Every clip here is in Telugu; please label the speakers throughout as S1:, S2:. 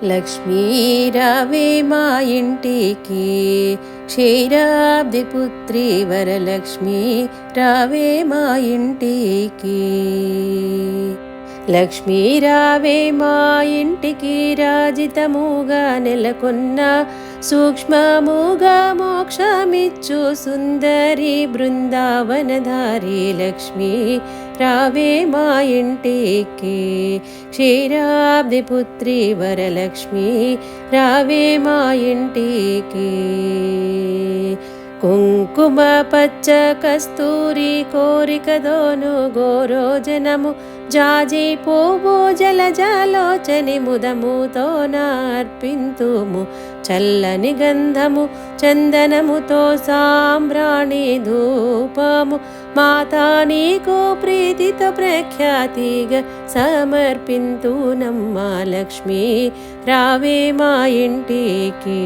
S1: లక్ష్మీ రావే మా ఇంటికి, క్షీరాబ్ది పుత్రి వరలక్ష్మి రావే మా ఇంటికి. లక్ష్మీ రావే మా ఇంటికి, రాజితముగా నెలకొన్న సూక్ష్మముగా మోక్షమిచ్చు సుందరి బృందావనధారి. లక్ష్మీ రావే మా ఇంటికి, క్షీరాబ్ది పుత్రి వరలక్ష్మి రావే మా ఇంటికి. కుంకుమ పచ్చ కస్తూరి కోరికదోను గోరోజనము, జాజి పువ్వు జలజలోచని ముదముతో అర్పింతుము. చల్లని గంధము చందనముతో సాంబ్రాణి ధూపము, మాతా నీకు ప్రీతితో ప్రఖ్యాతిగా సమర్పింతునమ్మా. లక్ష్మీ రావే మా ఇంటికి.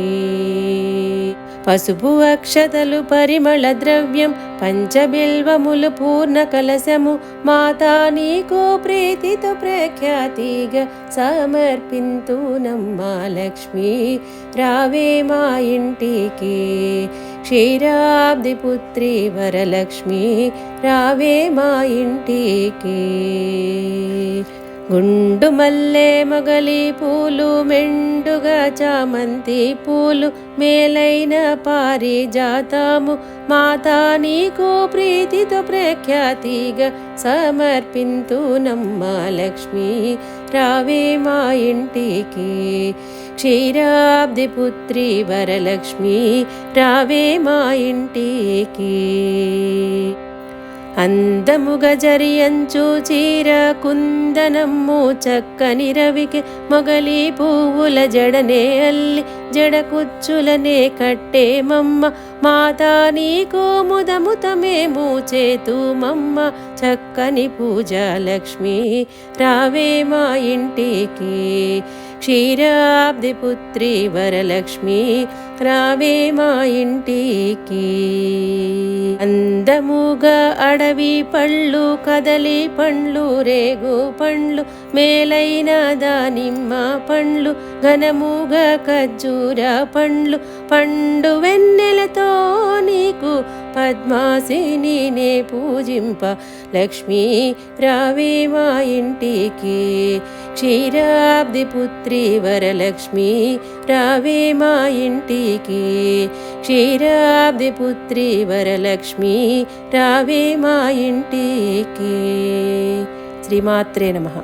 S1: పసుపు అక్షతలు పరిమళ ద్రవ్యం పంచబిల్వములు పూర్ణ కలశము, మాతా నీకు ప్రీతితో ప్రఖ్యాతిగా సమర్పింతునమ్మా. లక్ష్మీ రావే మా ఇంటికి, క్షీరాబ్ది పుత్రి వరలక్ష్మి రావే మా ఇంటికి. గుండు మల్లె మొగలి పూలు మెండుగా చామంతి పూలు, మేలైన పారిజాతము, మాతా నీకు ప్రీతితో ప్రఖ్యాతిగా సమర్పింతునమ్మా. లక్ష్మీ రావే మా ఇంటికి, క్షీరాబ్ది పుత్రి వరలక్ష్మి రావే మా ఇంటికి. అందముగ జరియంచు చీర కుందనమ్ము చక్కని రవికి, మొగలి పువ్వుల జడనే అల్లి జడ కుచ్చులనే కట్టేమమ్మ, మాతా నీకు ముదముత మేము చేతుమమ్మ. చక్కని పూజ లక్ష్మీ రావే మా ఇంటికి, క్షీరాబ్ది పుత్రి వరలక్ష్మి రావే మా ఇంటికి. అందముగా అడవి పళ్ళు కదలి పండ్లు రేగు పండ్లు, మేలైన దానిమ్మ పండ్లు ఘనముగా ఖర్జూర పండ్లు, పండు వెన్నెలతో నీకు పద్మాసిని నే పూజింప. లక్ష్మీ రావే మా ఇంటికి, క్షీరాబ్ది పుత్రి వరలక్ష్మి రావే మా ఇంటికి. క్షీరాబ్ది పుత్రి వరలక్ష్మి రావే మా ఇంటికి. శ్రీమాత్రే నమః.